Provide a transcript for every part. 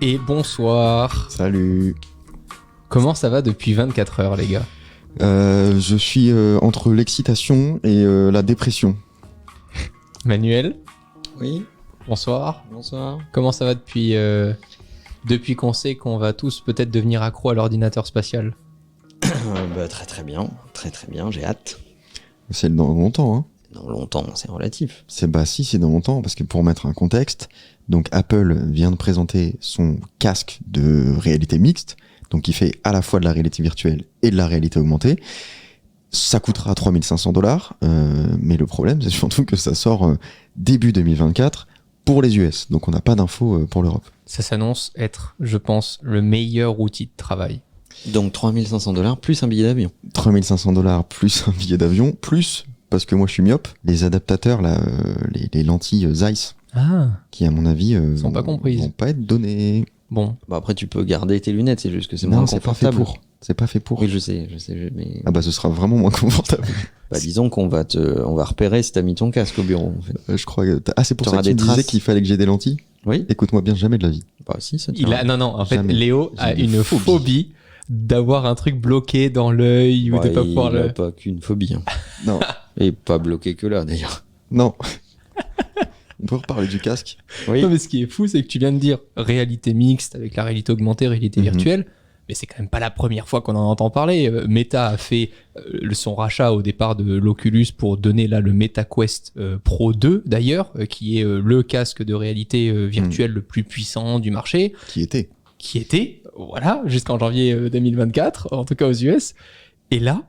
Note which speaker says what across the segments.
Speaker 1: Et bonsoir.
Speaker 2: Salut.
Speaker 1: Comment ça va depuis 24 heures, les gars?
Speaker 2: Je suis entre l'excitation et la dépression.
Speaker 1: Manuel,
Speaker 3: Oui,
Speaker 1: bonsoir.
Speaker 3: bonsoir.
Speaker 1: Comment ça va depuis qu'on sait qu'on va tous peut-être devenir accro à l'ordinateur spatial?
Speaker 3: Très bien, j'ai hâte.
Speaker 2: C'est dans longtemps, hein.
Speaker 3: Dans longtemps, c'est relatif.
Speaker 2: C'est dans longtemps, parce que pour mettre un contexte, donc Apple vient de présenter son casque de réalité mixte, donc qui fait à la fois de la réalité virtuelle et de la réalité augmentée. Ça coûtera $3500, mais le problème, c'est surtout que ça sort début 2024 pour les US, donc on n'a pas d'infos pour l'Europe.
Speaker 1: Ça s'annonce être, je pense, le meilleur outil de travail.
Speaker 3: Donc $3500 plus un billet d'avion.
Speaker 2: $3500 plus un billet d'avion, plus, parce que moi je suis myope, les adaptateurs, là, les lentilles Zeiss, qui à mon avis
Speaker 1: sont pas comprises.
Speaker 2: vont pas être données.
Speaker 1: Bon,
Speaker 3: Bah après, tu peux garder tes lunettes, c'est juste que c'est moins
Speaker 2: Non, c'est pas fait
Speaker 3: confortable.
Speaker 2: pour. C'est pas fait pour.
Speaker 3: Oui, je sais, mais
Speaker 2: Ah bah ce sera vraiment moins confortable.
Speaker 3: disons qu'on va repérer si t'as mis ton casque au bureau. En fait.
Speaker 2: Je crois que c'est pour ça
Speaker 3: T'auras
Speaker 2: que tu
Speaker 3: des
Speaker 2: me disais
Speaker 3: traces.
Speaker 2: qu'il fallait que j'ai des lentilles.
Speaker 3: Oui.
Speaker 2: Écoute-moi bien, jamais de la vie.
Speaker 3: Bah si, ça
Speaker 1: en fait,
Speaker 2: Jamais.
Speaker 1: Léo a
Speaker 2: J'ai une
Speaker 1: une phobie d'avoir un truc bloqué dans l'œil ou de pas pouvoir
Speaker 3: Il a
Speaker 1: le...
Speaker 3: pas qu'une phobie. Hein.
Speaker 2: Non,
Speaker 3: Et pas bloqué que là, d'ailleurs.
Speaker 2: non. On peut reparler du casque.
Speaker 3: Oui.
Speaker 1: Non, mais ce qui est fou, c'est que tu viens de dire réalité mixte avec la réalité augmentée, réalité virtuelle, mais c'est quand même pas la première fois qu'on en entend parler. Meta a fait son rachat au départ de l'Oculus pour donner là le MetaQuest Pro 2 d'ailleurs, qui est le casque de réalité virtuelle le plus puissant du marché,
Speaker 2: Qui était.
Speaker 1: voilà, jusqu'en janvier 2024, en tout cas aux US. Et là,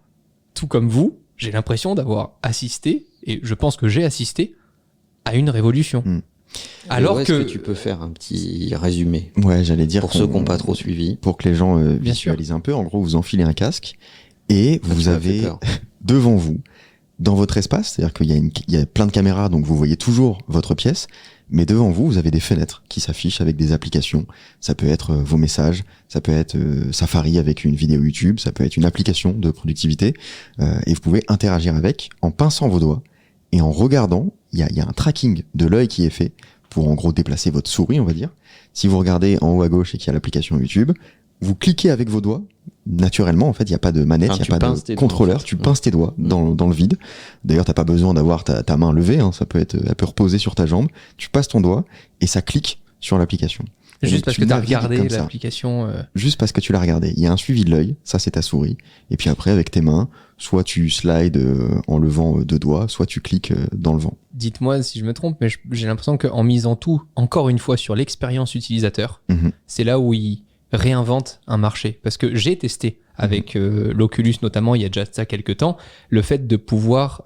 Speaker 1: tout comme vous, j'ai l'impression d'avoir assisté, et je pense que j'ai assisté, à une révolution. Alors
Speaker 3: Est-ce
Speaker 1: que
Speaker 3: tu peux faire un petit résumé
Speaker 2: Ouais, j'allais dire.
Speaker 3: pour ceux qui n'ont pas trop suivi.
Speaker 2: Pour que les gens
Speaker 1: Bien sûr.
Speaker 2: visualisent un peu. En gros, vous enfilez un casque et
Speaker 3: Ça
Speaker 2: vous
Speaker 3: m'a fait
Speaker 2: avez
Speaker 3: peur.
Speaker 2: devant vous, dans votre espace, c'est-à-dire qu'il y a plein de caméras, donc vous voyez toujours votre pièce, mais devant vous, vous avez des fenêtres qui s'affichent avec des applications. Ça peut être vos messages, ça peut être Safari avec une vidéo YouTube, ça peut être une application de productivité, et vous pouvez interagir avec en pinçant vos doigts et en regardant. Il y a un tracking de l'œil qui est fait pour en gros déplacer votre souris, on va dire. Si vous regardez en haut à gauche et qu'il y a l'application YouTube, vous cliquez avec vos doigts. Naturellement, en fait, il n'y a pas de manette, il
Speaker 3: Enfin,
Speaker 2: n'y a
Speaker 3: tu
Speaker 2: pas
Speaker 3: pinces
Speaker 2: de
Speaker 3: tes doigts,
Speaker 2: contrôleur.
Speaker 3: en fait.
Speaker 2: Tu pinces tes doigts dans le vide. D'ailleurs, t'as pas besoin d'avoir ta main levée. Hein, elle peut reposer sur ta jambe. Tu passes ton doigt et ça clique sur l'application. Et
Speaker 1: juste
Speaker 2: donc,
Speaker 1: parce
Speaker 2: tu
Speaker 1: que tu as
Speaker 2: navigues
Speaker 1: regardé
Speaker 2: comme ça.
Speaker 1: l'application...
Speaker 2: Juste parce que tu l'as regardé. Il y a un suivi de l'œil, ça c'est ta souris. Et puis après, avec tes mains, soit tu slides en levant deux doigts, soit tu cliques dans le vent.
Speaker 1: Dites-moi si je me trompe, mais j'ai l'impression qu'en misant tout, encore une fois, sur l'expérience utilisateur, c'est là où ils réinventent un marché. Parce que j'ai testé avec l'Oculus notamment, il y a déjà ça quelques temps, le fait de pouvoir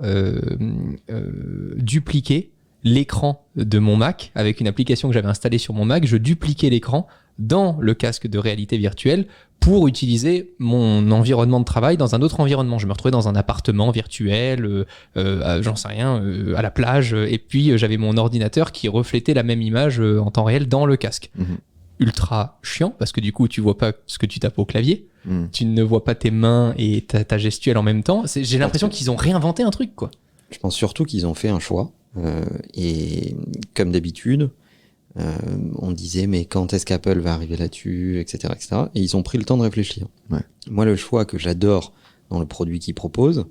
Speaker 1: dupliquer l'écran de mon Mac avec une application que j'avais installée sur mon Mac. Je dupliquais l'écran dans le casque de réalité virtuelle pour utiliser mon environnement de travail dans un autre environnement. Je me retrouvais dans un appartement virtuel, j'en sais rien, à la plage, et puis j'avais mon ordinateur qui reflétait la même image en temps réel dans le casque. Ultra chiant, parce que du coup, tu vois pas ce que tu tapes au clavier, tu ne vois pas tes mains et ta gestuelle en même temps. J'ai l'impression qu'ils ont réinventé un truc, quoi.
Speaker 3: Je pense surtout qu'ils ont fait un choix. Et comme d'habitude, on disait mais quand est-ce qu'Apple va arriver là-dessus, etc., etc. Et ils ont pris le temps de réfléchir.
Speaker 2: Ouais.
Speaker 3: Moi, le choix que j'adore dans le produit qu'ils proposent,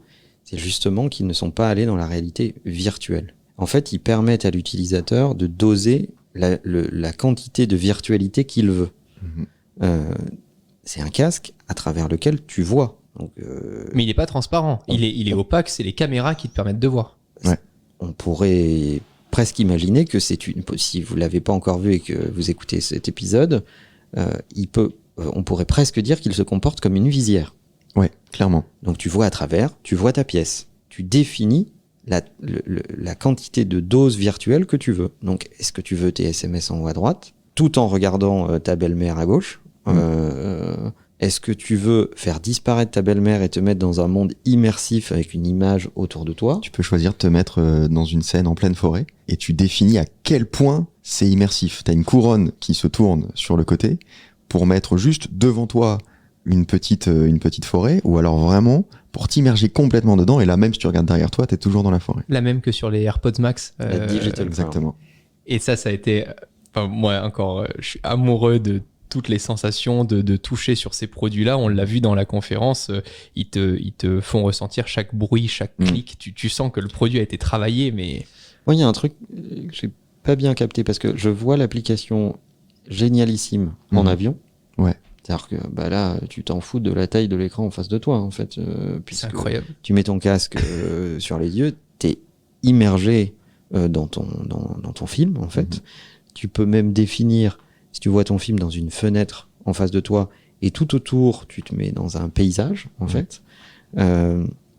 Speaker 3: c'est justement qu'ils ne sont pas allés dans la réalité virtuelle. En fait, ils permettent à l'utilisateur de doser la quantité de virtualité qu'il veut. C'est un casque à travers lequel tu vois. Donc,
Speaker 1: Mais il n'est pas transparent. Il est opaque, c'est les caméras qui te permettent de voir.
Speaker 2: Ouais.
Speaker 3: On pourrait presque imaginer que si vous l'avez pas encore vu et que vous écoutez cet épisode, on pourrait presque dire qu'il se comporte comme une visière.
Speaker 2: Ouais, clairement.
Speaker 3: Donc tu vois à travers, tu vois ta pièce, tu définis la quantité de doses virtuelles que tu veux. Donc est-ce que tu veux tes SMS en haut à droite, tout en regardant ta belle-mère à gauche Est-ce que tu veux faire disparaître ta belle-mère et te mettre dans un monde immersif avec une image autour de toi?
Speaker 2: Tu peux choisir de te mettre dans une scène en pleine forêt et tu définis à quel point c'est immersif. T'as une couronne qui se tourne sur le côté pour mettre juste devant toi une petite forêt, ou alors vraiment pour t'immerger complètement dedans, et là même si tu regardes derrière toi, t'es toujours dans la forêt.
Speaker 1: La même que sur les AirPods Max.
Speaker 3: La Digital Crown.
Speaker 2: Exactement.
Speaker 1: Et ça a été Enfin, moi, encore, je suis amoureux de toutes les sensations de toucher sur ces produits-là. On l'a vu dans la conférence, ils te font ressentir chaque bruit, chaque clic. Tu sens que le produit a été travaillé, mais...
Speaker 3: Moi, il y a un truc que j'ai pas bien capté, parce que je vois l'application génialissime en avion.
Speaker 2: Ouais.
Speaker 3: C'est-à-dire que bah là, tu t'en fous de la taille de l'écran en face de toi, en fait.
Speaker 1: C'est
Speaker 3: Puisque
Speaker 1: incroyable.
Speaker 3: tu mets ton casque sur les yeux, t'es immergé dans ton film, en fait. Tu peux même définir, si tu vois ton film dans une fenêtre en face de toi, et tout autour, tu te mets dans un paysage, en fait.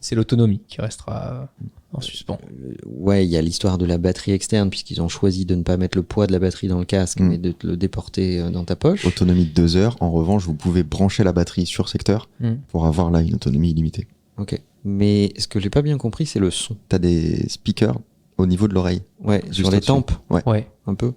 Speaker 1: C'est l'autonomie qui restera en suspens.
Speaker 3: Ouais, il y a l'histoire de la batterie externe, puisqu'ils ont choisi de ne pas mettre le poids de la batterie dans le casque, mais de te le déporter dans ta poche.
Speaker 2: Autonomie de 2 heures. En revanche, vous pouvez brancher la batterie sur secteur pour avoir là une autonomie illimitée.
Speaker 3: Ok. Mais ce que j'ai pas bien compris, c'est le son.
Speaker 2: T'as des speakers au niveau de l'oreille.
Speaker 3: Ouais,
Speaker 2: Juste
Speaker 3: sur les
Speaker 2: au-dessus.
Speaker 3: tempes.
Speaker 1: Ouais.
Speaker 3: Un peu.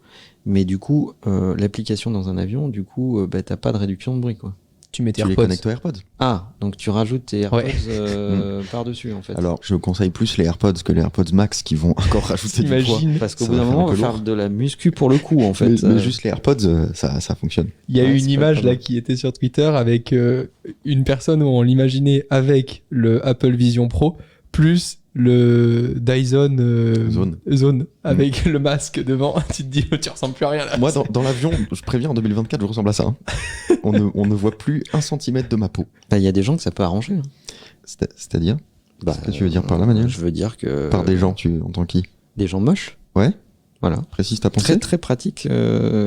Speaker 3: Mais du coup, l'application dans un avion, du coup, bah, t'as pas de réduction de bruit, quoi.
Speaker 1: Tu mets tes
Speaker 2: Tu les
Speaker 1: AirPods.
Speaker 2: connectes aux AirPods.
Speaker 3: Ah, donc tu rajoutes tes AirPods
Speaker 1: Ouais.
Speaker 3: par-dessus, en fait.
Speaker 2: Alors, je conseille plus les AirPods que les AirPods Max qui vont encore rajouter du poids.
Speaker 1: T'imagines.
Speaker 3: Parce qu'au
Speaker 2: ça
Speaker 3: bout
Speaker 2: va
Speaker 3: d'un
Speaker 2: faire
Speaker 3: moment,
Speaker 2: un
Speaker 3: on
Speaker 2: peu
Speaker 3: va faire
Speaker 2: lourd.
Speaker 3: de la muscu pour le coup, en fait.
Speaker 2: Mais juste les AirPods, ça fonctionne.
Speaker 1: Il y a
Speaker 3: Ouais,
Speaker 1: eu
Speaker 3: c'est
Speaker 1: une
Speaker 3: pas
Speaker 1: image là
Speaker 3: mal.
Speaker 1: qui était sur Twitter avec une personne où on l'imaginait avec le Apple Vision Pro plus le Dyson Zone avec le masque devant. Tu te dis, tu ressembles plus à rien là.
Speaker 2: Moi, dans l'avion, je préviens, en 2024, je ressemble à ça. Hein. On ne voit plus 1 centimètre de ma peau.
Speaker 3: Bah, il y a des gens que ça peut arranger. Hein.
Speaker 2: C'est-à-dire
Speaker 3: Bah,
Speaker 2: Qu'est-ce que tu veux dire par là, Manuel
Speaker 3: Je veux dire que...
Speaker 2: Par des gens, tu entends qui
Speaker 3: Des gens moches.
Speaker 2: Ouais.
Speaker 3: Voilà.
Speaker 2: Précise ta pensée.
Speaker 3: Très, très pratique,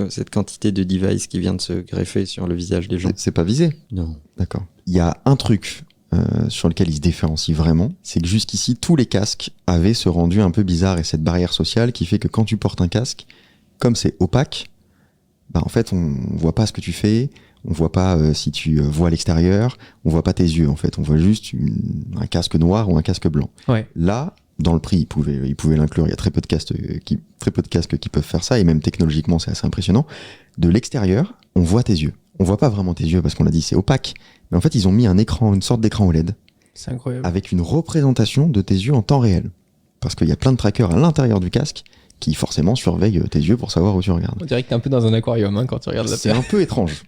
Speaker 3: cette quantité de device qui vient de se greffer sur le visage des gens.
Speaker 2: C'est pas visé.
Speaker 3: Non.
Speaker 2: D'accord. Il y a un truc sur lequel il se différencie vraiment, c'est que jusqu'ici, tous les casques avaient ce rendu un peu bizarre et cette barrière sociale qui fait que quand tu portes un casque, comme c'est opaque, bah en fait, on voit pas ce que tu fais, on voit pas si tu vois l'extérieur, on voit pas tes yeux, en fait, on voit juste un casque noir ou un casque blanc.
Speaker 1: Ouais.
Speaker 2: Là, dans le prix, ils pouvaient l'inclure. Il y a très peu de casques qui peuvent faire ça, et même technologiquement, c'est assez impressionnant. De l'extérieur, on voit tes yeux. On voit pas vraiment tes yeux parce qu'on l'a dit, c'est opaque. Mais en fait, ils ont mis un écran, une sorte d'écran OLED,
Speaker 1: C'est incroyable.
Speaker 2: avec une représentation de tes yeux en temps réel. Parce qu'il y a plein de trackers à l'intérieur du casque qui forcément surveillent tes yeux pour savoir où tu regardes.
Speaker 1: On dirait que t'es un peu dans un aquarium quand tu regardes la
Speaker 2: C'est
Speaker 1: Terre.
Speaker 2: un peu étrange.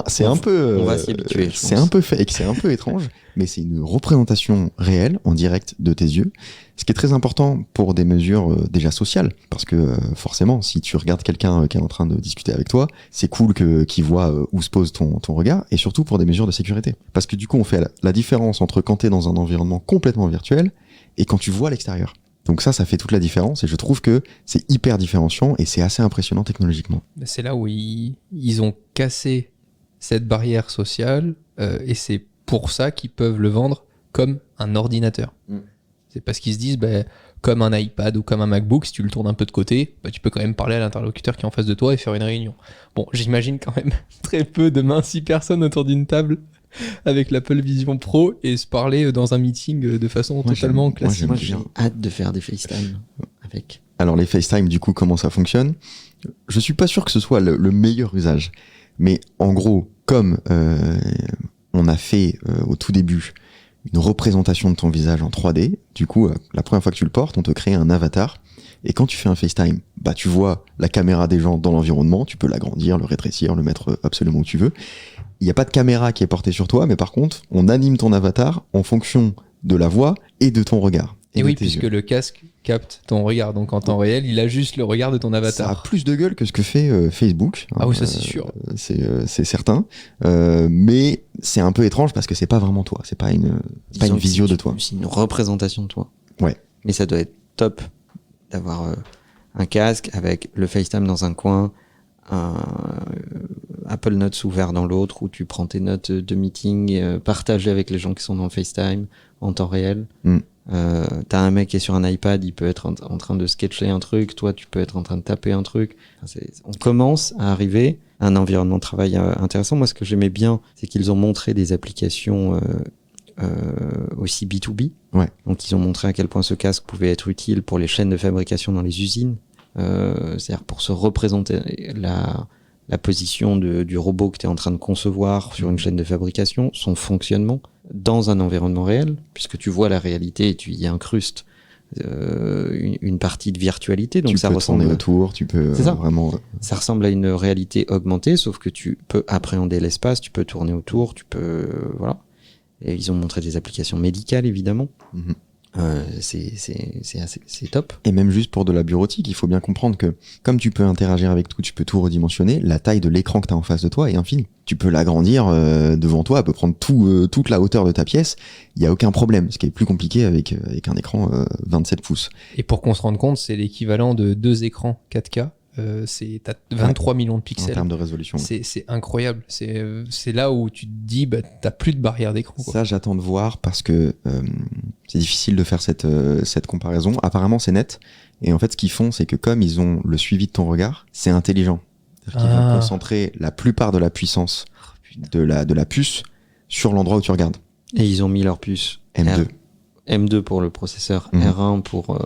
Speaker 2: C'est
Speaker 3: On
Speaker 2: un peu.
Speaker 3: on va s'y habituer, je
Speaker 2: C'est
Speaker 3: pense.
Speaker 2: un peu fake, c'est un peu étrange, mais c'est une représentation réelle, en direct, de tes yeux. Ce qui est très important pour des mesures déjà sociales, parce que forcément, si tu regardes quelqu'un qui est en train de discuter avec toi, c'est cool qu'il voit où se pose ton regard, et surtout pour des mesures de sécurité. Parce que du coup, on fait la différence entre quand t'es dans un environnement complètement virtuel et quand tu vois l'extérieur. Donc ça fait toute la différence, et je trouve que c'est hyper différenciant et c'est assez impressionnant technologiquement.
Speaker 1: C'est là où ils ont cassé cette barrière sociale et c'est pour ça qu'ils peuvent le vendre comme un ordinateur. C'est parce qu'ils se disent, comme un iPad ou comme un MacBook, si tu le tournes un peu de côté, tu peux quand même parler à l'interlocuteur qui est en face de toi et faire une réunion. Bon, j'imagine quand même très peu, demain, 6 personnes autour d'une table avec l'Apple Vision Pro et se parler dans un meeting de façon totalement
Speaker 2: j'aime-
Speaker 1: classique.
Speaker 3: Moi,
Speaker 2: j'aime
Speaker 3: j'ai
Speaker 2: bien.
Speaker 3: hâte de faire des FaceTime avec.
Speaker 2: Alors les FaceTime, du coup, comment ça fonctionne? Je suis pas sûr que ce soit le meilleur usage. Mais en gros, comme on a fait au tout début une représentation de ton visage en 3D, du coup, la première fois que tu le portes, on te crée un avatar. Et quand tu fais un FaceTime, tu vois la caméra des gens dans l'environnement, tu peux l'agrandir, le rétrécir, le mettre absolument où tu veux. Il n'y a pas de caméra qui est portée sur toi, mais par contre, on anime ton avatar en fonction de la voix et de ton regard.
Speaker 1: Et
Speaker 2: de
Speaker 1: oui,
Speaker 2: tes
Speaker 1: puisque
Speaker 2: yeux.
Speaker 1: le casque capte ton regard, donc en temps réel, il a juste le regard de ton
Speaker 2: Ça a
Speaker 1: avatar.
Speaker 2: plus de gueule que ce que fait Facebook.
Speaker 1: Ah oui, ça c'est sûr.
Speaker 2: C'est certain. Mais c'est un peu étrange parce que c'est pas vraiment toi. C'est pas une
Speaker 3: Disons que
Speaker 2: visio
Speaker 3: c'est
Speaker 2: de toi.
Speaker 3: C'est une représentation de toi.
Speaker 2: Ouais.
Speaker 3: Mais ça doit être top d'avoir un casque avec le FaceTime dans un coin, un Apple Notes ouvert dans l'autre, où tu prends tes notes de meeting partagées avec les gens qui sont dans le FaceTime en temps réel. T'as un mec qui est sur un iPad, il peut être en train de sketcher un truc, toi tu peux être en train de taper un truc. On commence à arriver à un environnement de travail intéressant. Moi, ce que j'aimais bien, c'est qu'ils ont montré des applications aussi B2B.
Speaker 2: Ouais.
Speaker 3: Donc ils ont montré à quel point ce casque pouvait être utile pour les chaînes de fabrication dans les usines, c'est-à-dire pour se représenter la position du robot que tu es en train de concevoir sur une chaîne de fabrication, son fonctionnement dans un environnement réel, puisque tu vois la réalité et tu y incrustes une partie de virtualité. Donc
Speaker 2: tu
Speaker 3: ça
Speaker 2: peux
Speaker 3: ressemble
Speaker 2: tourner autour, tu peux
Speaker 3: C'est ça.
Speaker 2: vraiment...
Speaker 3: Ça ressemble à une réalité augmentée, sauf que tu peux appréhender l'espace, tu peux tourner autour, tu peux voilà. Et ils ont montré des applications médicales évidemment.
Speaker 2: Mhm.
Speaker 3: C'est top.
Speaker 2: Et même juste pour de la bureautique, il faut bien comprendre que comme tu peux interagir avec tout, tu peux tout redimensionner, la taille de l'écran que tu as en face de toi est infinie. Tu peux l'agrandir devant toi, elle peut prendre toute la hauteur de ta pièce, il n'y a aucun problème, ce qui est plus compliqué avec un écran 27 pouces.
Speaker 1: Et pour qu'on se rende compte, c'est l'équivalent de 2 écrans 4K. T'as 23 millions de
Speaker 2: En
Speaker 1: pixels.
Speaker 2: termes de résolution.
Speaker 1: C'est incroyable. C'est là où tu te dis, bah, t'as plus de barrière d'écran, quoi.
Speaker 2: Ça, j'attends de voir parce que c'est difficile de faire cette comparaison. Apparemment, c'est net. Et en fait, ce qu'ils font, c'est que comme ils ont le suivi de ton regard, c'est intelligent. C'est-à-dire qu'ils vont concentrer la plupart de la puissance de la puce sur l'endroit où tu regardes.
Speaker 3: Et ils ont mis leur puce
Speaker 2: M2.
Speaker 3: M2 pour le processeur,
Speaker 2: Mhm.
Speaker 3: R1 pour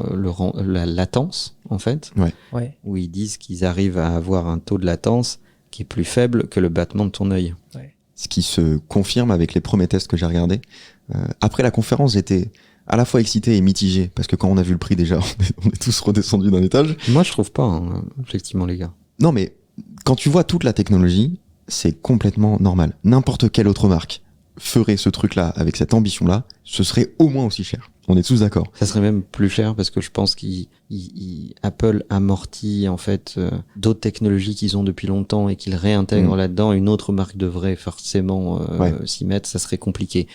Speaker 3: la latence, en fait,
Speaker 1: Ouais.
Speaker 3: où ils disent qu'ils arrivent à avoir un taux de latence qui est plus faible que le battement de ton œil.
Speaker 2: Ce qui se confirme avec les premiers tests que j'ai regardés. Après la conférence, j'étais à la fois excité et mitigé, parce que quand on a vu le prix déjà, on est tous redescendus d'un étage.
Speaker 3: Moi, je trouve pas, hein, effectivement, les gars.
Speaker 2: Non, mais quand tu vois toute la technologie, c'est complètement normal. N'importe quelle autre marque ferait ce truc-là avec cette ambition-là, ce serait au moins aussi cher. On est tous d'accord.
Speaker 3: Ça serait même plus cher parce que je pense qu'Apple amortit en fait d'autres technologies qu'ils ont depuis longtemps et qu'ils réintègrent là-dedans. Une autre marque devrait forcément s'y mettre. Ça serait compliqué.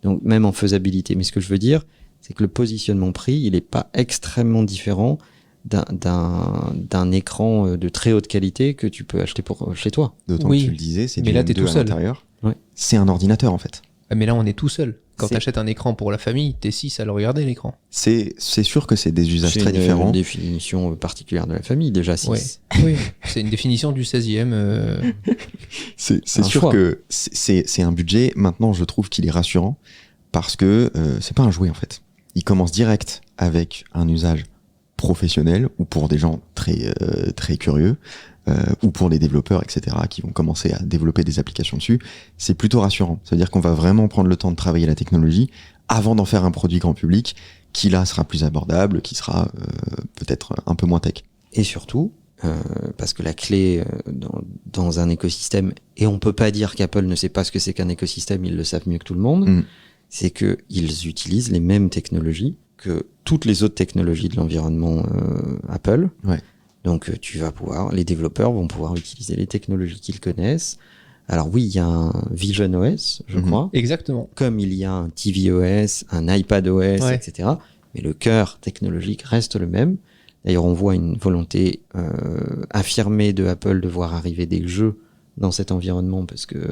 Speaker 3: Donc même en faisabilité. Mais ce que je veux dire, c'est que le positionnement prix, il n'est pas extrêmement différent d'un écran de très haute qualité que tu peux acheter pour chez toi.
Speaker 2: D'autant
Speaker 1: Oui,
Speaker 2: que tu le disais, c'est
Speaker 1: mais
Speaker 2: du
Speaker 1: là, t'es
Speaker 2: M2
Speaker 1: tout
Speaker 2: à
Speaker 1: seul.
Speaker 2: l'intérieur.
Speaker 3: Ouais.
Speaker 2: C'est un ordinateur en fait.
Speaker 1: Ah, mais là, on est tout seul. Quand
Speaker 3: C'est-
Speaker 1: t'achètes un écran pour la famille, t'es 6 à le regarder, l'écran.
Speaker 2: C'est sûr que c'est des usages
Speaker 3: C'est
Speaker 2: très
Speaker 3: une
Speaker 2: différents.
Speaker 3: définition particulière de la famille, déjà 6.
Speaker 1: Ouais. Oui. C'est une définition du 16e.
Speaker 2: C'est
Speaker 3: un
Speaker 2: sûr
Speaker 3: choix.
Speaker 2: que c'est un budget. Maintenant, je trouve qu'il est rassurant parce que c'est pas un jouet en fait. Il commence direct avec un usage professionnel ou pour des gens très curieux ou pour les développeurs, etc., qui vont commencer à développer des applications dessus. C'est plutôt rassurant. Ça veut dire qu'on va vraiment prendre le temps de travailler la technologie avant d'en faire un produit grand public qui là sera plus abordable, qui sera peut-être un peu moins tech.
Speaker 3: Et surtout, parce que la clé dans un écosystème, et on peut pas dire qu'Apple ne sait pas ce que c'est qu'un écosystème, ils le savent mieux que tout le monde, c'est qu'ils utilisent les mêmes technologies que toutes les autres technologies de l'environnement Apple.
Speaker 2: Ouais.
Speaker 3: Donc les développeurs vont pouvoir utiliser les technologies qu'ils connaissent. Alors oui, il y a un Vision OS, je crois,
Speaker 1: Exactement.
Speaker 3: comme il y a un tvOS, un iPadOS,
Speaker 1: Ouais.
Speaker 3: etc. Mais le cœur technologique reste le même. D'ailleurs, on voit une volonté affirmée de Apple de voir arriver des jeux dans cet environnement parce que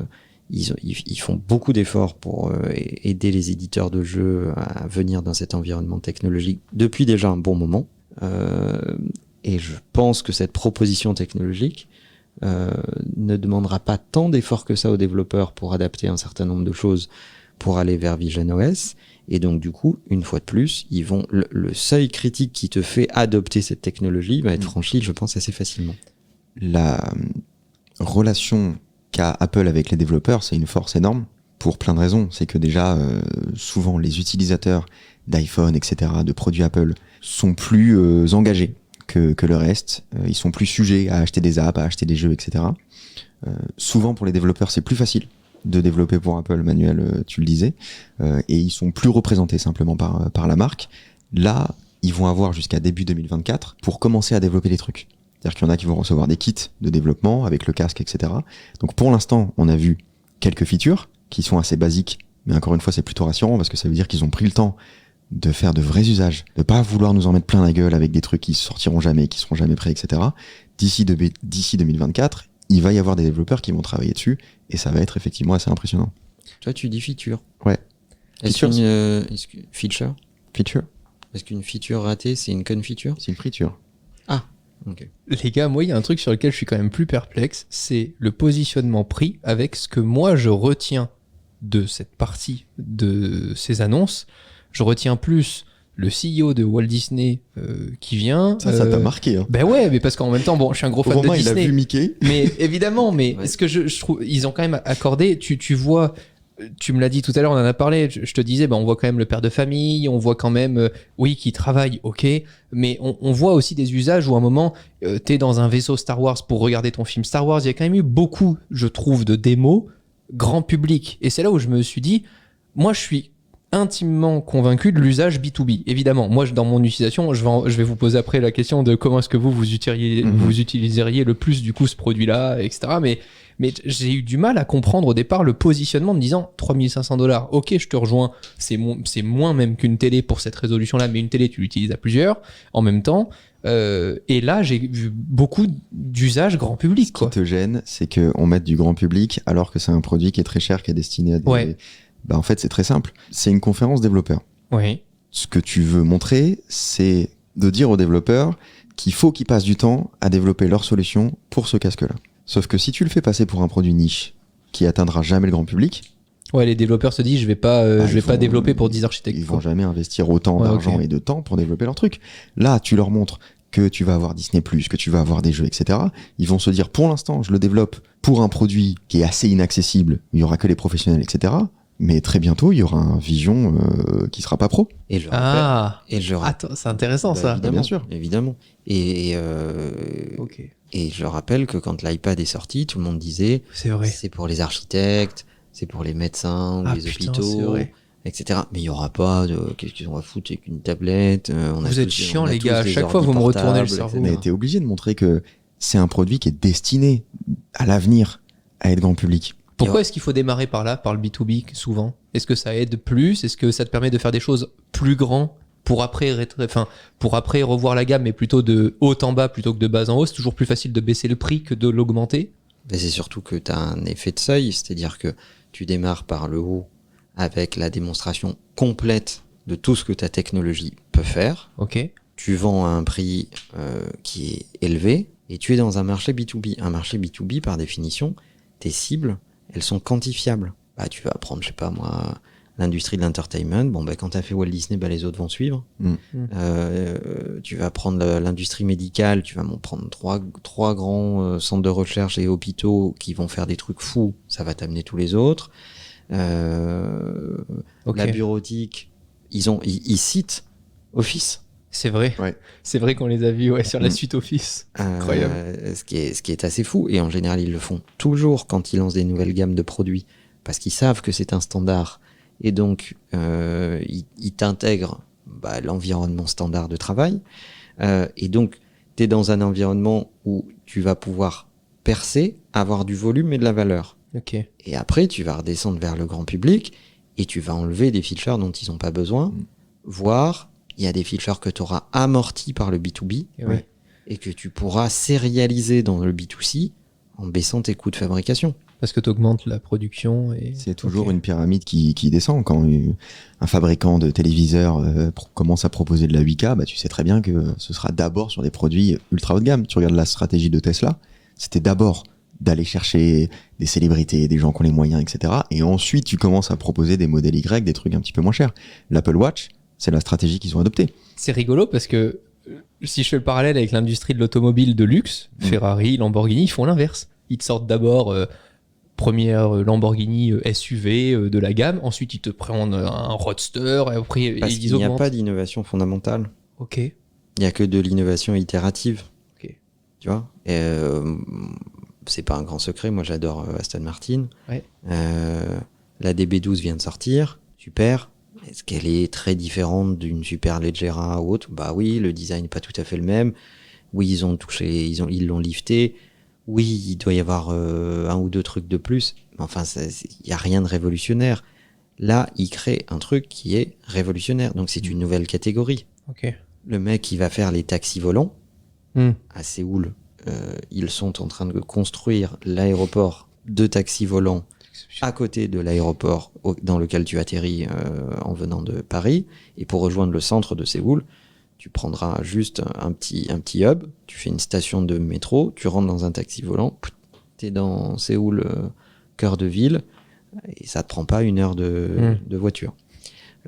Speaker 3: ils font beaucoup d'efforts pour aider les éditeurs de jeux à venir dans cet environnement technologique depuis déjà un bon moment. Et je pense que cette proposition technologique ne demandera pas tant d'efforts que ça aux développeurs pour adapter un certain nombre de choses pour aller vers Vision OS. Et donc, du coup, une fois de plus, le seuil critique qui te fait adopter cette technologie va être franchi, je pense, assez facilement.
Speaker 2: La relation qu'a Apple avec les développeurs, c'est une force énorme pour plein de raisons. C'est que déjà, souvent, les utilisateurs d'iPhone, etc., de produits Apple, sont plus engagés que le reste. Ils sont plus sujets à acheter des apps, à acheter des jeux, etc. Souvent, pour les développeurs, c'est plus facile de développer pour Apple, Manuel, tu le disais, et ils sont plus représentés simplement par la marque. Là, ils vont avoir jusqu'à début 2024 pour commencer à développer des trucs. C'est-à-dire qu'il y en a qui vont recevoir des kits de développement avec le casque, etc. Donc pour l'instant, on a vu quelques features qui sont assez basiques, mais encore une fois, c'est plutôt rassurant parce que ça veut dire qu'ils ont pris le temps de faire de vrais usages, de pas vouloir nous en mettre plein la gueule avec des trucs qui sortiront jamais, qui seront jamais prêts, etc. D'ici 2024, il va y avoir des développeurs qui vont travailler dessus et ça va être effectivement assez impressionnant.
Speaker 3: Toi, tu dis feature.
Speaker 2: Ouais.
Speaker 3: Feature.
Speaker 2: Feature
Speaker 3: Est-ce qu'une feature ratée, c'est une conne feature?
Speaker 2: C'est une feature.
Speaker 3: Ok.
Speaker 1: Les gars, moi, il y a un truc sur lequel je suis quand même plus perplexe, c'est le positionnement prix avec ce que moi je retiens de cette partie de ces annonces. Je retiens plus le CEO de Walt Disney qui vient.
Speaker 2: Ça t'a marqué, hein.
Speaker 1: Ben ouais, mais parce qu'en même temps, bon, je suis un gros fan
Speaker 2: Romain,
Speaker 1: de
Speaker 2: il a
Speaker 1: Disney.
Speaker 2: vu Mickey.
Speaker 1: Mais évidemment, mais
Speaker 3: Ouais.
Speaker 1: ce que je trouve, ils ont quand même accordé, tu vois tu me l'as dit tout à l'heure, on en a parlé, je te disais, on voit quand même le père de famille, on voit quand même, oui, qui travaille, ok, mais on voit aussi des usages où à un moment, t'es dans un vaisseau Star Wars pour regarder ton film Star Wars, il y a quand même eu beaucoup, je trouve, de démos grand public. Et c'est là où je me suis dit, moi je suis intimement convaincu de l'usage B2B. Évidemment, moi dans mon utilisation, je vais vous poser après la question de comment est-ce que vous utiliseriez le plus du coup ce produit-là, etc. Mais j'ai eu du mal à comprendre au départ le positionnement de disant 3500$. Ok, je te rejoins. C'est moins même qu'une télé pour cette résolution-là, mais une télé, tu l'utilises à plusieurs en même temps. Et là, j'ai vu beaucoup d'usages grand public.
Speaker 2: Ce qui te gêne, c'est qu'on mette du grand public alors que c'est un produit qui est très cher, qui est destiné à des...
Speaker 1: Ouais.
Speaker 2: En fait, c'est très simple. C'est une conférence développeur.
Speaker 1: Oui.
Speaker 2: Ce que tu veux montrer, c'est de dire aux développeurs qu'il faut qu'ils passent du temps à développer leur solution pour ce casque-là. Sauf que si tu le fais passer pour un produit niche qui atteindra jamais le grand public,
Speaker 1: ouais, les développeurs se disent je vais pas développer pour 10 architectes.
Speaker 2: Ils vont jamais investir autant d'argent et de temps pour développer leur truc. Là, tu leur montres que tu vas avoir Disney+, que tu vas avoir des jeux, etc. Ils vont se dire, pour l'instant, je le développe pour un produit qui est assez inaccessible, il y aura que les professionnels, etc. Mais très bientôt, il y aura un Vision qui sera pas pro.
Speaker 3: Et je
Speaker 1: Attends, c'est intéressant ça.
Speaker 3: Évidemment,
Speaker 2: bien sûr.
Speaker 3: Évidemment.
Speaker 1: Ok.
Speaker 3: Et je rappelle que quand l'iPad est sorti, tout le monde disait
Speaker 1: C'est vrai.
Speaker 3: c'est pour les architectes, c'est pour les médecins, ou les
Speaker 1: putain,
Speaker 3: hôpitaux,
Speaker 1: c'est vrai.
Speaker 3: etc. Mais il n'y aura pas de qu'est-ce qu'ils ont à foutre avec une tablette.
Speaker 1: Vous êtes chiants les gars, à chaque fois vous me retournez le cerveau.
Speaker 2: Mais t'es obligé de montrer que c'est un produit qui est destiné à l'avenir à être grand public.
Speaker 1: Pourquoi est-ce qu'il faut démarrer par là, par le B2B souvent? Est-ce que ça aide plus? Est-ce que ça te permet de faire des choses plus grands pour après revoir la gamme, mais plutôt de haut en bas plutôt que de bas en haut? C'est toujours plus facile de baisser le prix que de l'augmenter?
Speaker 3: Ben c'est surtout que tu as un effet de seuil, c'est-à-dire que tu démarres par le haut avec la démonstration complète de tout ce que ta technologie peut faire.
Speaker 1: Ok.
Speaker 3: Tu vends à un prix qui est élevé et tu es dans un marché B2B. Un marché B2B, par définition, tes cibles, elles sont quantifiables. Bah, tu vas prendre, je sais pas moi, l'industrie de l'entertainment. Bon, bah, quand tu as fait Walt Disney, bah, les autres vont suivre. Tu vas prendre l'industrie médicale, tu vas m'en prendre trois grands centres de recherche et hôpitaux qui vont faire des trucs fous. Ça va t'amener tous les autres. La bureautique, ils citent Office.
Speaker 1: C'est vrai.
Speaker 2: Ouais.
Speaker 1: C'est vrai qu'on les a vus sur la suite Office. Incroyable.
Speaker 3: Ce qui est assez fou. Et en général, ils le font toujours quand ils lancent des nouvelles gammes de produits. Parce qu'ils savent que c'est un standard. Et donc, ils t'intègrent l'environnement standard de travail. Et donc, tu es dans un environnement où tu vas pouvoir percer, avoir du volume et de la valeur.
Speaker 1: Ok.
Speaker 3: Et après, tu vas redescendre vers le grand public et tu vas enlever des features dont ils n'ont pas besoin, voire il y a des features que tu auras amortis par le B2B et que tu pourras sérialiser dans le B2C en baissant tes coûts de fabrication.
Speaker 1: Parce que tu augmentes la production.
Speaker 2: C'est toujours une pyramide qui descend. Quand un fabricant de téléviseurs commence à proposer de la 8K, tu sais très bien que ce sera d'abord sur des produits ultra haut de gamme. Tu regardes la stratégie de Tesla, c'était d'abord d'aller chercher des célébrités, des gens qui ont les moyens, etc. Et ensuite, tu commences à proposer des modèles Y, des trucs un petit peu moins chers. L'Apple Watch, c'est la stratégie qu'ils ont adoptée.
Speaker 1: C'est rigolo parce que si je fais le parallèle avec l'industrie de l'automobile de luxe, Ferrari, Lamborghini, ils font l'inverse. Ils te sortent d'abord première Lamborghini SUV de la gamme, ensuite ils te prennent un Roadster, et après
Speaker 3: parce
Speaker 1: ils
Speaker 3: qu'il n'y a
Speaker 1: augmentent.
Speaker 3: pas d'innovation fondamentale.
Speaker 1: Ok.
Speaker 3: Il n'y a que de l'innovation itérative.
Speaker 1: Ok.
Speaker 3: Tu vois, c'est pas un grand secret, moi j'adore Aston Martin.
Speaker 1: Ouais.
Speaker 3: La DB12 vient de sortir, super. Est-ce qu'elle est très différente d'une Superleggera ou autre? Bah oui, le design n'est pas tout à fait le même. Oui, ils ont touché, ils l'ont lifté. Oui, il doit y avoir un ou deux trucs de plus. Mais enfin, il n'y a rien de révolutionnaire. Là, ils créent un truc qui est révolutionnaire. Donc c'est une nouvelle catégorie.
Speaker 1: Ok.
Speaker 3: Le mec, il va faire les taxis volants à Séoul. Ils sont en train de construire l'aéroport de taxis volants à côté de l'aéroport dans lequel tu atterris en venant de Paris. Et pour rejoindre le centre de Séoul, tu prendras juste un petit hub, tu fais une station de métro, tu rentres dans un taxi volant, t'es dans Séoul, cœur de ville, et ça te prend pas 1 heure de voiture.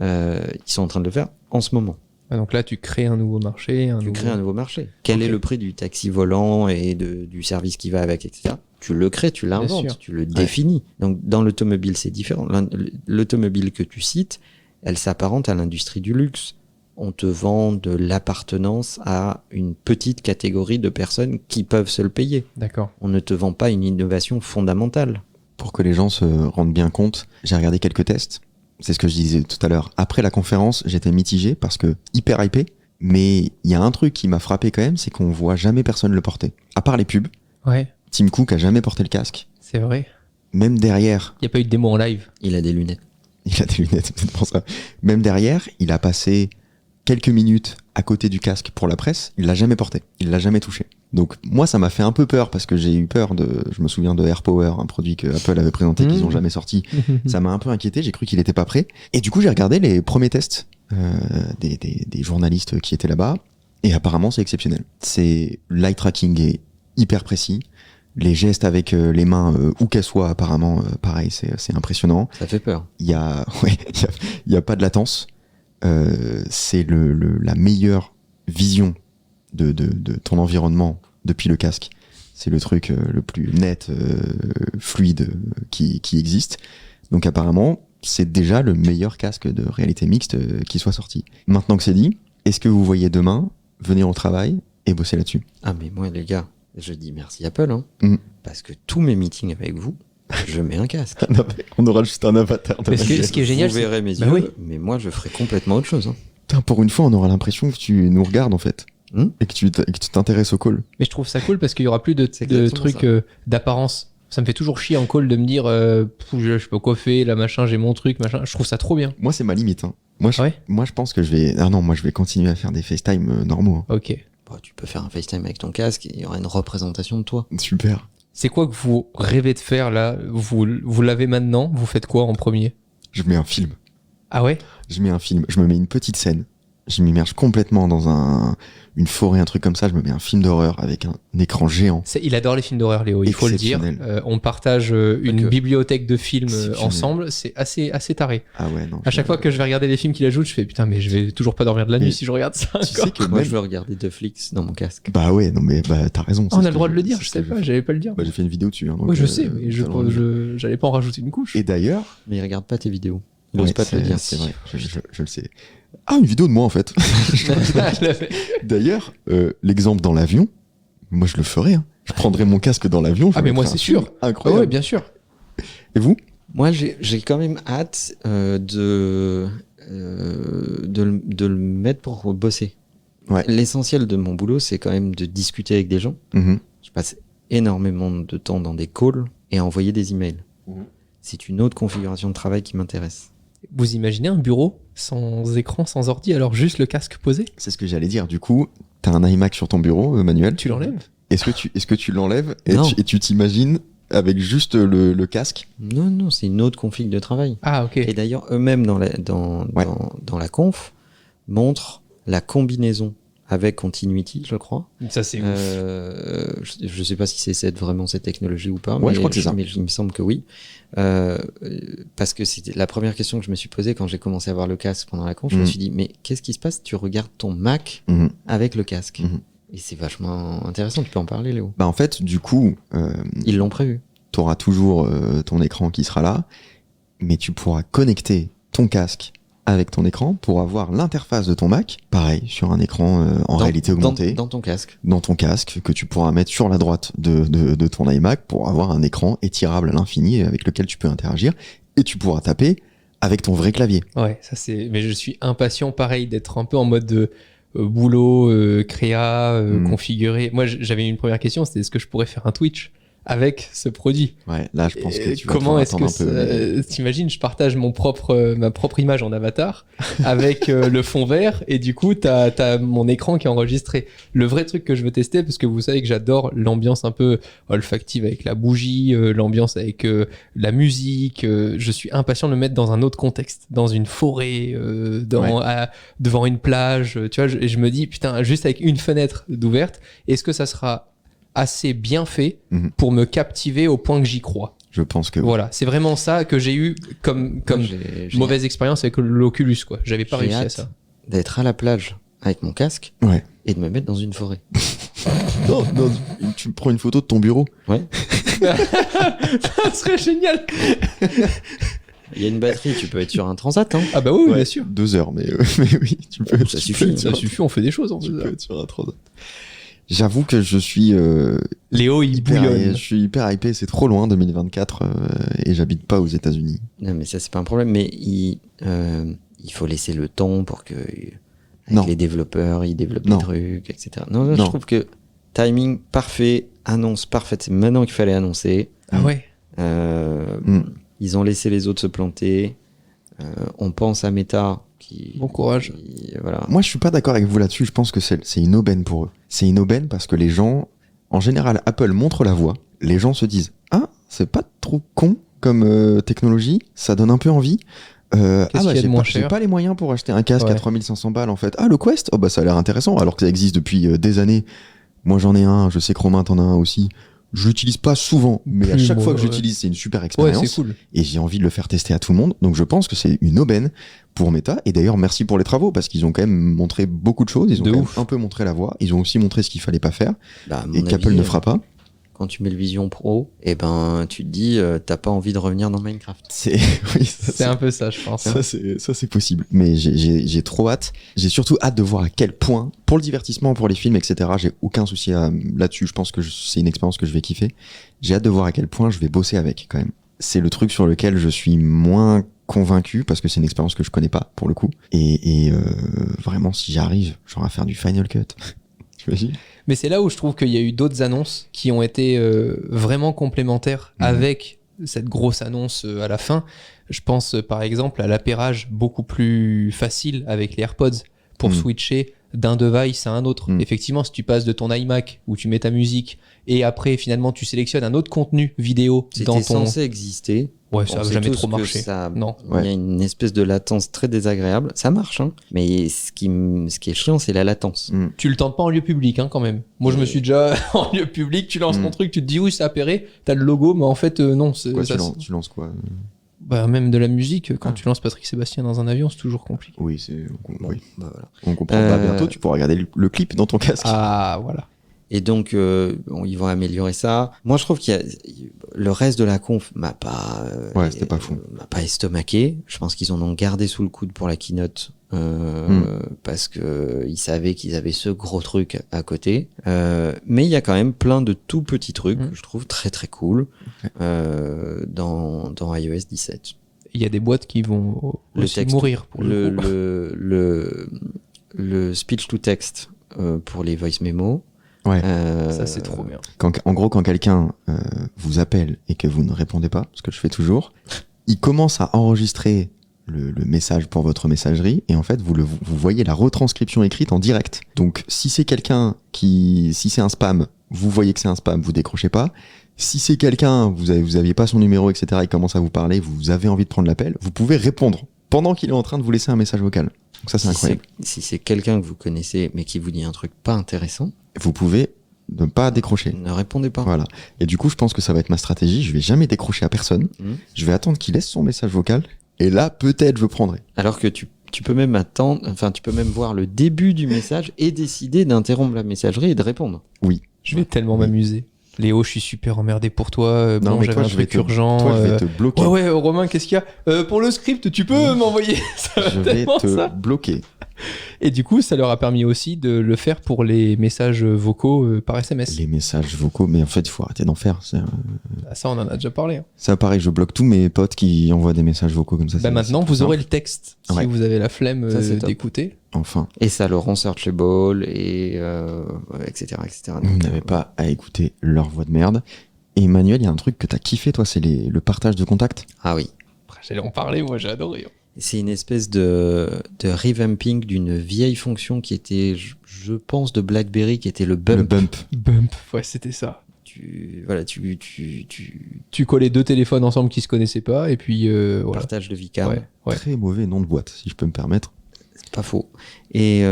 Speaker 3: Ils sont en train de le faire en ce moment.
Speaker 1: Donc là, tu crées un nouveau marché.
Speaker 3: Tu crées un nouveau marché. Quel est le prix du taxi volant et du service qui va avec, etc. Tu le crées, tu
Speaker 1: sûr.
Speaker 3: l'inventes, tu le définis. Donc, dans l'automobile, c'est différent. L'automobile que tu cites, elle s'apparente à l'industrie du luxe. On te vend de l'appartenance à une petite catégorie de personnes qui peuvent se le payer.
Speaker 1: D'accord.
Speaker 3: On ne te vend pas une innovation fondamentale.
Speaker 2: Pour que les gens se rendent bien compte, j'ai regardé quelques tests. C'est ce que je disais tout à l'heure. Après la conférence, j'étais mitigé parce que hyper hypé. Mais il y a un truc qui m'a frappé quand même, c'est qu'on voit jamais personne le porter. À part les pubs,
Speaker 1: Ouais,
Speaker 2: Tim Cook a jamais porté le casque.
Speaker 1: c'est vrai.
Speaker 2: Même derrière,
Speaker 1: Il n'y a pas eu de démo en live.
Speaker 3: Il a des lunettes.
Speaker 2: il a des lunettes, c'est peut-être pour ça. Même derrière, il a passé quelques minutes à côté du casque pour la presse. Il l'a jamais porté. Il l'a jamais touché. Donc moi, ça m'a fait un peu peur parce que j'ai eu peur je me souviens de AirPower, un produit que Apple avait présenté qu'ils ont jamais sorti. Ça m'a un peu inquiété. J'ai cru qu'il était pas prêt. Et du coup, j'ai regardé les premiers tests des journalistes qui étaient là-bas. Et apparemment, c'est exceptionnel. L'eye tracking est hyper précis. Les gestes avec les mains, où qu'elles soient, apparemment, pareil, c'est impressionnant.
Speaker 3: Ça fait peur.
Speaker 2: Il y a pas de latence. C'est la meilleure vision de ton environnement depuis le casque. C'est le truc le plus net, fluide qui existe. Donc apparemment, c'est déjà le meilleur casque de réalité mixte qui soit sorti. Maintenant que c'est dit, est-ce que vous voyez demain venir au travail et bosser là-dessus?
Speaker 3: Ah, mais moi, les gars, je dis merci Apple, hein, parce que tous mes meetings avec vous, je mets un casque.
Speaker 2: On aura juste un avatar.
Speaker 1: Mais ce qui est génial,
Speaker 3: Vous
Speaker 1: c'est...
Speaker 3: verrez mes
Speaker 1: Bah
Speaker 3: yeux,
Speaker 1: oui.
Speaker 3: mais moi, je ferai complètement autre chose. Hein.
Speaker 2: Putain, pour une fois, on aura l'impression que tu nous regardes en fait. Et que tu t'intéresses au call.
Speaker 1: Mais je trouve ça cool parce qu'il y aura plus
Speaker 3: C'est
Speaker 1: de
Speaker 3: exactement
Speaker 1: trucs
Speaker 3: ça.
Speaker 1: d'apparence. Ça me fait toujours chier en call de me dire je sais pas quoi faire, là machin, j'ai mon truc, machin. Je trouve ça trop bien.
Speaker 2: Moi, c'est ma limite. Hein. Moi,
Speaker 1: Ah ouais
Speaker 2: moi, je pense que je vais. Ah non, moi, je vais continuer à faire des FaceTime normaux.
Speaker 1: Ok.
Speaker 3: Bon, tu peux faire un FaceTime avec ton casque, et il y aura une représentation de toi.
Speaker 2: Super.
Speaker 1: C'est quoi que vous rêvez de faire là? Vous l'avez maintenant? Vous faites quoi en premier?
Speaker 2: Je mets un film.
Speaker 1: Ah ouais?
Speaker 2: Je mets un film. Je me mets une petite scène. Je m'immerge complètement dans une forêt, un truc comme ça. Je me mets un film d'horreur avec un écran géant.
Speaker 1: Il adore les films d'horreur, Léo, il faut le dire.
Speaker 2: Exceptionnel.
Speaker 1: On partage une
Speaker 3: Ok.
Speaker 1: bibliothèque de films
Speaker 2: Exceptionnel.
Speaker 1: ensemble. C'est assez taré.
Speaker 2: Ah ouais, non.
Speaker 1: À chaque fois que je vais regarder les films qu'il ajoute, je fais putain, mais je vais toujours pas dormir de la nuit
Speaker 2: Mais
Speaker 1: si je regarde ça.
Speaker 2: Tu sais
Speaker 1: encore.
Speaker 2: que
Speaker 3: Moi,
Speaker 2: même...
Speaker 3: je veux regarder Netflix dans mon casque.
Speaker 2: Bah ouais, non mais t'as raison.
Speaker 1: Ah, on a le droit de le dire, je sais pas, j'allais pas le dire.
Speaker 2: Bah, j'ai fait une vidéo dessus. Hein, donc,
Speaker 1: Oui, je sais, mais
Speaker 2: t'as le droit de le dire.
Speaker 1: j'allais pas en rajouter une couche.
Speaker 2: Et d'ailleurs...
Speaker 3: Mais il regarde pas tes vidéos. Il
Speaker 2: Ouais,
Speaker 3: ose pas te le dire.
Speaker 2: C'est vrai, je le sais. Ah, une vidéo de moi en fait. D'ailleurs, l'exemple dans l'avion, moi je le ferais. Hein. Je prendrais mon casque dans l'avion.
Speaker 1: Ah, mais moi,
Speaker 2: ferais
Speaker 1: c'est
Speaker 2: un film
Speaker 1: sûr. Ah
Speaker 2: Incroyable.
Speaker 1: ouais, bien sûr.
Speaker 2: Et vous?
Speaker 3: Moi, j'ai quand même hâte de le mettre pour bosser.
Speaker 2: Ouais.
Speaker 3: L'essentiel de mon boulot, c'est quand même de discuter avec des gens.
Speaker 2: Mhm.
Speaker 3: Je passe énormément de temps dans des calls et à envoyer des emails. C'est une autre configuration de travail qui m'intéresse.
Speaker 1: Vous imaginez un bureau sans écran, sans ordi, alors juste le casque posé?
Speaker 2: C'est ce que j'allais dire. Du coup, t'as un iMac sur ton bureau, Manuel.
Speaker 1: Tu l'enlèves?
Speaker 2: Est-ce que tu l'enlèves et
Speaker 3: Non.
Speaker 2: tu t'imagines avec juste le casque?
Speaker 3: Non, c'est une autre config de travail.
Speaker 1: Ah, ok.
Speaker 3: Et d'ailleurs, eux-mêmes, dans la conf, montrent la combinaison avec Continuity, je crois.
Speaker 1: Ça, c'est ouf.
Speaker 3: Je sais pas si c'est vraiment cette technologie ou pas,
Speaker 2: Ouais,
Speaker 3: mais
Speaker 2: je crois que c'est ça.
Speaker 3: mais il me semble que oui. Parce que c'était la première question que je me suis posée quand j'ai commencé à voir le casque pendant la conf. Je me suis dit, mais qu'est-ce qui se passe? Tu regardes ton Mac
Speaker 2: Mhm.
Speaker 3: avec le casque.
Speaker 2: Mhm.
Speaker 3: Et c'est vachement intéressant. Tu peux en parler, Léo.
Speaker 2: Bah en fait, du coup,
Speaker 3: Ils l'ont prévu.
Speaker 2: t'auras toujours ton écran qui sera là, mais tu pourras connecter ton casque avec ton écran pour avoir l'interface de ton Mac, pareil, sur un écran en réalité augmentée,
Speaker 3: Dans ton casque.
Speaker 2: dans ton casque, que tu pourras mettre sur la droite de ton iMac pour avoir un écran étirable à l'infini avec lequel tu peux interagir, et tu pourras taper avec ton vrai clavier.
Speaker 1: Ouais, ça c'est. Mais je suis impatient, pareil, d'être un peu en mode de boulot, créa, configuré. Moi, j'avais une première question, c'était est-ce que je pourrais faire un Twitch avec ce produit?
Speaker 2: Ouais, là je pense que tu vas
Speaker 1: Comment
Speaker 2: devoir
Speaker 1: est-ce que
Speaker 2: attendre un peu. mais-
Speaker 1: t'imagines, je partage ma propre image en avatar avec le fond vert et du coup t'as mon écran qui est enregistré. Le vrai truc que je veux tester, parce que vous savez que j'adore l'ambiance un peu olfactive avec la bougie, l'ambiance avec la musique. Je suis impatient de me mettre dans un autre contexte, dans une forêt, devant une plage. Tu vois, et je me dis putain, juste avec une fenêtre d'ouverte, est-ce que ça sera assez bien fait pour me captiver au point que j'y crois?
Speaker 2: Je pense que
Speaker 1: Voilà, c'est vraiment ça que j'ai eu comme
Speaker 3: Moi, j'ai
Speaker 1: mauvaise expérience avec l'Oculus, quoi. J'avais pas
Speaker 3: J'ai
Speaker 1: réussi à
Speaker 3: hâte
Speaker 1: ça.
Speaker 3: d'être à la plage avec mon casque
Speaker 2: ouais.
Speaker 3: et de me mettre dans une forêt.
Speaker 2: Non, tu prends une photo de ton bureau.
Speaker 3: Ouais.
Speaker 1: Ça serait génial.
Speaker 3: Il y a une batterie, tu peux être sur un transat. Hein.
Speaker 1: Ah bah oui,
Speaker 2: Ouais,
Speaker 1: bien sûr.
Speaker 2: 2 heures, mais oui, tu peux.
Speaker 3: Ça
Speaker 2: tu
Speaker 3: suffit,
Speaker 2: peux être
Speaker 1: Ça
Speaker 2: sur-
Speaker 1: suffit, on fait des choses en
Speaker 2: tu
Speaker 1: fait.
Speaker 2: peux être sur un transat. J'avoue que je suis
Speaker 1: Léo, il bouillonne.
Speaker 2: je suis hyper hypé. C'est trop loin 2024 et j'habite pas aux États-Unis.
Speaker 3: Non, mais ça, c'est pas un problème. Mais il faut laisser le temps pour que
Speaker 2: Non.
Speaker 3: les développeurs, ils développent
Speaker 2: Non.
Speaker 3: des trucs, etc. Non, je
Speaker 2: Non.
Speaker 3: trouve que timing parfait, annonce parfaite. C'est maintenant qu'il fallait annoncer.
Speaker 1: Ah ouais.
Speaker 3: Ils ont laissé les autres se planter. On pense à Meta.
Speaker 1: Bon courage.
Speaker 3: Voilà.
Speaker 2: Moi, je suis pas d'accord avec vous là-dessus. Je pense que c'est une aubaine pour eux. C'est une aubaine parce que les gens, en général, Apple montre la voie. Les gens se disent, ah, c'est pas trop con comme technologie. Ça donne un peu envie.
Speaker 1: qu'il y a de moins
Speaker 2: j'ai
Speaker 1: cher
Speaker 2: pas les moyens pour acheter un casque à
Speaker 1: Ouais.
Speaker 2: 3500 balles en fait. Ah, le Quest, oh bah ça a l'air intéressant alors que ça existe depuis des années. Moi j'en ai un, je sais que Romain t'en as un aussi. Je l'utilise pas souvent, mais à
Speaker 1: Plus,
Speaker 2: chaque
Speaker 1: moi,
Speaker 2: fois que
Speaker 1: ouais.
Speaker 2: j'utilise, c'est une super
Speaker 1: Ouais,
Speaker 2: expérience.
Speaker 1: c'est cool.
Speaker 2: Et j'ai envie de le faire tester à tout le monde. Donc je pense que c'est une aubaine pour Meta. Et d'ailleurs, merci pour les travaux parce qu'ils ont quand même montré beaucoup de choses. Ils ont
Speaker 1: De
Speaker 2: quand même
Speaker 1: ouf.
Speaker 2: un peu montré la voie. Ils ont aussi montré ce qu'il fallait pas faire
Speaker 3: Bah, à mon
Speaker 2: et qu'Apple
Speaker 3: avis,
Speaker 2: ne fera pas.
Speaker 3: Quand tu mets le Vision Pro, et ben, tu te dis, t'as pas envie de revenir dans Minecraft.
Speaker 2: C'est oui, ça,
Speaker 1: C'est un peu ça, je pense.
Speaker 2: ça, c'est possible. Mais j'ai trop hâte. J'ai surtout hâte de voir à quel point, pour le divertissement, pour les films, etc., j'ai aucun souci là-dessus. Je pense que c'est une expérience que je vais kiffer. J'ai hâte de voir à quel point je vais bosser avec, quand même. C'est le truc sur lequel je suis moins convaincu parce que c'est une expérience que je connais pas, pour le coup. Et vraiment, si j'arrive, genre à faire du Final Cut. T'imagines ?
Speaker 1: Mais c'est là où je trouve qu'il y a eu d'autres annonces qui ont été vraiment complémentaires avec cette grosse annonce à la fin. Je pense par exemple à l'appairage beaucoup plus facile avec les AirPods pour switcher d'un device à un autre. Effectivement, si tu passes de ton iMac où tu mets ta musique et après finalement tu sélectionnes un autre contenu vidéo dans
Speaker 3: C'était
Speaker 1: ton...
Speaker 3: censé exister.
Speaker 1: Ouais,
Speaker 3: On
Speaker 1: ça n'a
Speaker 3: sait
Speaker 1: jamais
Speaker 3: tous
Speaker 1: trop
Speaker 3: que
Speaker 1: marché.
Speaker 3: ça-
Speaker 1: Non.
Speaker 3: Il y a une espèce de latence très désagréable. Ça marche, hein. Mais ce qui est chiant, c'est la latence.
Speaker 1: Tu le tentes pas en lieu public hein, quand même. Moi je me suis déjà en lieu public, tu lances ton truc, tu te dis oui c'est appairé, t'as le logo mais en fait non.
Speaker 2: Quoi,
Speaker 1: ça,
Speaker 2: tu lances quoi
Speaker 1: bah, même de la musique, quand tu lances Patrick Sébastien dans un avion c'est toujours compliqué.
Speaker 2: Oui, oui.
Speaker 3: Bah, voilà.
Speaker 2: On comprend. Bah, bientôt, tu pourras regarder le clip dans ton casque.
Speaker 1: Ah voilà.
Speaker 3: Et donc, ils vont améliorer ça. Moi, je trouve qu'il y a le reste de la conf m'a pas,
Speaker 2: Ouais, c'était pas fou.
Speaker 3: m'a pas estomaqué. Je pense qu'ils en ont gardé sous le coude pour la keynote parce que ils savaient qu'ils avaient ce gros truc à côté. Mais il y a quand même plein de tout petits trucs que je trouve très très cool dans iOS 17.
Speaker 1: Il y a des boîtes qui vont
Speaker 3: Le
Speaker 1: aussi
Speaker 3: texte,
Speaker 1: mourir pour le coup.
Speaker 3: le speech to text pour les voice memos.
Speaker 2: Ouais.
Speaker 1: Ça c'est trop bien.
Speaker 2: En gros, quand quelqu'un vous appelle et que vous ne répondez pas, ce que je fais toujours, il commence à enregistrer le message pour votre messagerie et en fait, vous voyez la retranscription écrite en direct. Donc, si c'est quelqu'un si c'est un spam, vous voyez que c'est un spam, vous décrochez pas. Si c'est quelqu'un, vous aviez pas son numéro, etc., il commence à vous parler, vous avez envie de prendre l'appel, vous pouvez répondre pendant qu'il est en train de vous laisser un message vocal. Donc ça, c'est incroyable.
Speaker 3: Si c'est quelqu'un que vous connaissez mais qui vous dit un truc pas intéressant,
Speaker 2: Vous pouvez ne pas décrocher.
Speaker 3: ne répondez pas.
Speaker 2: Voilà. Et du coup, je pense que ça va être ma stratégie. Je vais jamais décrocher à personne. Je vais attendre qu'il laisse son message vocal. Et là, peut-être, je prendrai.
Speaker 3: Alors que tu peux même attendre, enfin, tu peux même voir le début du message et décider d'interrompre la messagerie et de répondre.
Speaker 2: Oui.
Speaker 1: Je vais tellement m'amuser. Léo, je suis super emmerdé pour toi.
Speaker 2: Non,
Speaker 1: Bon,
Speaker 2: mais
Speaker 1: j'avais
Speaker 2: toi,
Speaker 1: un
Speaker 2: je vais
Speaker 1: truc urgent.
Speaker 2: Toi, je vais te bloquer.
Speaker 1: Ouais, Romain, qu'est-ce qu'il y a pour le script, tu peux m'envoyer ça va
Speaker 2: Je vais
Speaker 1: tellement,
Speaker 2: te
Speaker 1: ça.
Speaker 2: bloquer.
Speaker 1: Et du coup, ça leur a permis aussi de le faire pour les messages vocaux par SMS.
Speaker 2: Les messages vocaux, mais en fait, il faut arrêter d'en faire.
Speaker 1: Ah, ça, on en a déjà parlé. Hein.
Speaker 2: Ça, pareil, je bloque tous mes potes qui envoient des messages vocaux comme ça.
Speaker 1: Bah maintenant, vous aurez le texte si
Speaker 2: Ouais.
Speaker 1: vous avez la flemme
Speaker 3: Ça, c'est top.
Speaker 1: d'écouter.
Speaker 2: Enfin,
Speaker 3: Et ça le rend searchable et etc.
Speaker 2: vous
Speaker 3: Donc,
Speaker 2: n'avez pas à écouter leur voix de merde. Et Emmanuel, il y a un truc que t'as kiffé, toi, c'est le partage de contacts.
Speaker 3: Ah oui.
Speaker 1: J'allais en parler, moi, j'ai adoré. Hein.
Speaker 3: C'est une espèce de revamping d'une vieille fonction qui était, je pense, de BlackBerry, qui était le bump.
Speaker 2: Le bump.
Speaker 1: Bump, ouais, c'était ça.
Speaker 3: Tu
Speaker 1: Tu collais deux téléphones ensemble qui se connaissaient pas, et puis voilà.
Speaker 3: partages le VCAM.
Speaker 1: Ouais.
Speaker 2: Très mauvais nom de boîte, si je peux me permettre.
Speaker 3: C'est pas faux. Et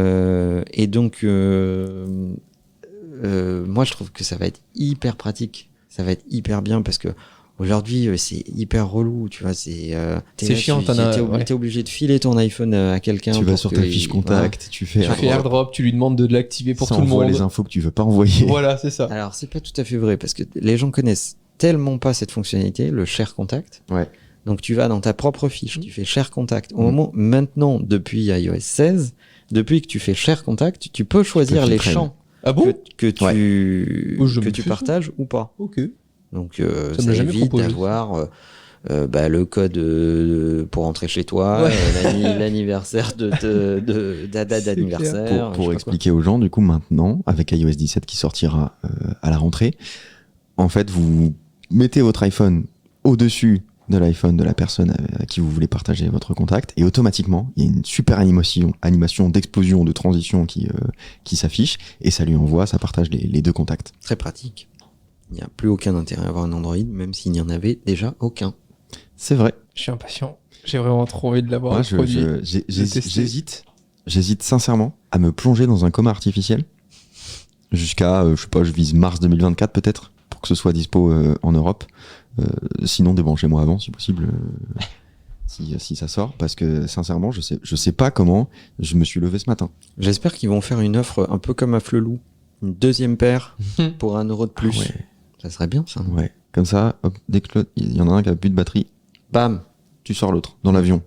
Speaker 3: donc, moi, je trouve que ça va être hyper pratique. Ça va être hyper bien parce que aujourd'hui, c'est hyper relou, tu vois. C'est
Speaker 1: chiant,
Speaker 3: t'es obligé de filer ton iPhone à quelqu'un.
Speaker 2: Tu vas
Speaker 3: pour
Speaker 2: sur
Speaker 3: que
Speaker 2: ta fiche contact, tu fais
Speaker 1: Tu fais airdrop, tu lui demandes de l'activer pour
Speaker 2: ça
Speaker 1: tout le
Speaker 2: envoie
Speaker 1: monde.
Speaker 2: les infos que tu veux pas envoyer.
Speaker 1: Voilà, c'est ça.
Speaker 3: Alors, c'est pas tout à fait vrai parce que les gens connaissent tellement pas cette fonctionnalité, le share contact.
Speaker 2: Ouais.
Speaker 3: Donc tu vas dans ta propre fiche, tu fais share contact. Au moment, maintenant, depuis iOS 16, depuis que tu fais share contact, tu peux choisir les
Speaker 2: filtrer,
Speaker 3: champs
Speaker 1: Ah bon?
Speaker 3: que tu,
Speaker 1: Oh, je
Speaker 3: que
Speaker 1: me
Speaker 3: tu
Speaker 1: fais
Speaker 3: partages ou pas.
Speaker 1: Ok.
Speaker 3: Donc
Speaker 1: Ça me
Speaker 3: ça
Speaker 1: l'a jamais
Speaker 3: évite
Speaker 1: proposé,
Speaker 3: d'avoir le code pour rentrer chez toi,
Speaker 1: Ouais.
Speaker 3: l'anniversaire date
Speaker 1: C'est
Speaker 3: d'anniversaire.
Speaker 2: Pour expliquer aux gens, du coup, maintenant, avec iOS 17 qui sortira à la rentrée, en fait, vous mettez votre iPhone au-dessus de l'iPhone de la personne à qui vous voulez partager votre contact, et automatiquement, il y a une super animation d'explosion, de transition qui s'affiche, et ça lui envoie, ça partage les deux contacts.
Speaker 3: Très pratique. Il n'y a plus aucun intérêt à avoir un Android, même s'il n'y en avait déjà aucun.
Speaker 2: C'est vrai.
Speaker 1: Je suis impatient. J'ai vraiment trop envie de l'avoir.
Speaker 2: Moi,
Speaker 1: le produit.
Speaker 2: j'hésite sincèrement à me plonger dans un coma artificiel jusqu'à, je sais pas, je vise mars 2024 peut-être, pour que ce soit dispo en Europe. Sinon, débranchez-moi avant, si possible, si ça sort, parce que sincèrement, je sais pas comment je me suis levé ce matin.
Speaker 3: J'espère qu'ils vont faire une offre un peu comme à Flelou. Une deuxième paire pour 1 euro de plus.
Speaker 2: Ah ouais.
Speaker 3: Ça serait bien, ça.
Speaker 2: Ouais, comme ça, hop, dès que il y en a un qui a plus de batterie,
Speaker 3: Bam.
Speaker 2: tu sors l'autre dans l'avion.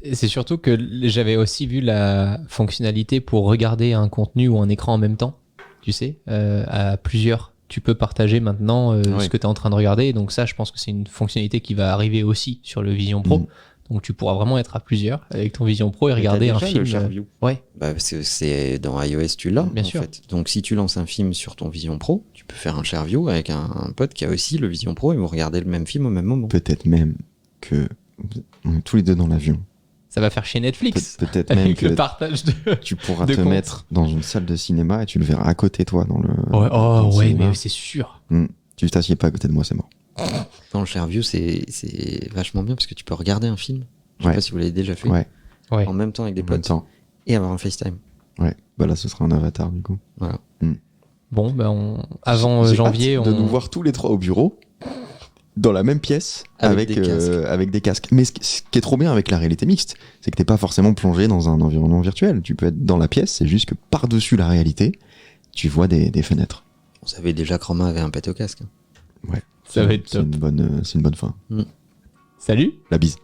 Speaker 1: Et c'est surtout que j'avais aussi vu la fonctionnalité pour regarder un contenu ou un écran en même temps. Tu sais, à plusieurs. Tu peux partager maintenant
Speaker 2: Ouais.
Speaker 1: ce que tu es en train de regarder. Donc ça, je pense que c'est une fonctionnalité qui va arriver aussi sur le Vision Pro. Donc tu pourras vraiment être à plusieurs avec ton Vision Pro et regarder un film.
Speaker 3: Le Share View.
Speaker 1: Ouais.
Speaker 3: Bah, parce que c'est dans iOS, tu l'as.
Speaker 1: Bien
Speaker 3: en
Speaker 1: sûr.
Speaker 3: fait. Donc si tu lances un film sur ton Vision Pro, tu peux faire un Share View avec un pote qui a aussi le Vision Pro et vous regardez le même film au même moment.
Speaker 2: Peut-être même que on est tous les deux dans l'avion.
Speaker 1: Ça va faire chez Netflix.
Speaker 2: Peut-être même
Speaker 1: Avec
Speaker 2: que
Speaker 1: le partage de.
Speaker 2: tu pourras
Speaker 1: de
Speaker 2: te
Speaker 1: compte.
Speaker 2: mettre dans une salle de cinéma et tu le verras à côté toi dans le.
Speaker 1: Ouais,
Speaker 2: dans le
Speaker 1: oh ouais,
Speaker 2: cinéma.
Speaker 1: mais c'est sûr.
Speaker 2: Tu t'assieds pas à côté de moi, c'est mort.
Speaker 3: Dans le Share View, c'est vachement bien parce que tu peux regarder un film. Je sais
Speaker 2: Ouais.
Speaker 3: pas si vous l'avez déjà fait.
Speaker 2: Ouais.
Speaker 1: Ouais.
Speaker 3: En même temps avec des
Speaker 2: En même
Speaker 3: potes
Speaker 2: temps.
Speaker 3: et avoir un FaceTime.
Speaker 2: Ouais. Bah là, ce sera un avatar du coup.
Speaker 3: Voilà.
Speaker 1: Bon, ben avant
Speaker 2: J'ai
Speaker 1: janvier,
Speaker 2: hâte de nous voir tous les trois au bureau, dans la même pièce,
Speaker 3: Avec
Speaker 2: avec,
Speaker 3: des casques.
Speaker 2: avec des casques. Mais ce qui est trop bien avec la réalité mixte, c'est que t'es pas forcément plongé dans un environnement virtuel. Tu peux être dans la pièce, c'est juste que par-dessus la réalité, tu vois des fenêtres.
Speaker 3: On savait déjà que Romain avait un pet au casque.
Speaker 2: Ouais.
Speaker 1: Ça va être
Speaker 2: C'est
Speaker 1: top.
Speaker 2: c'est une bonne fin.
Speaker 1: Salut.
Speaker 2: La bise.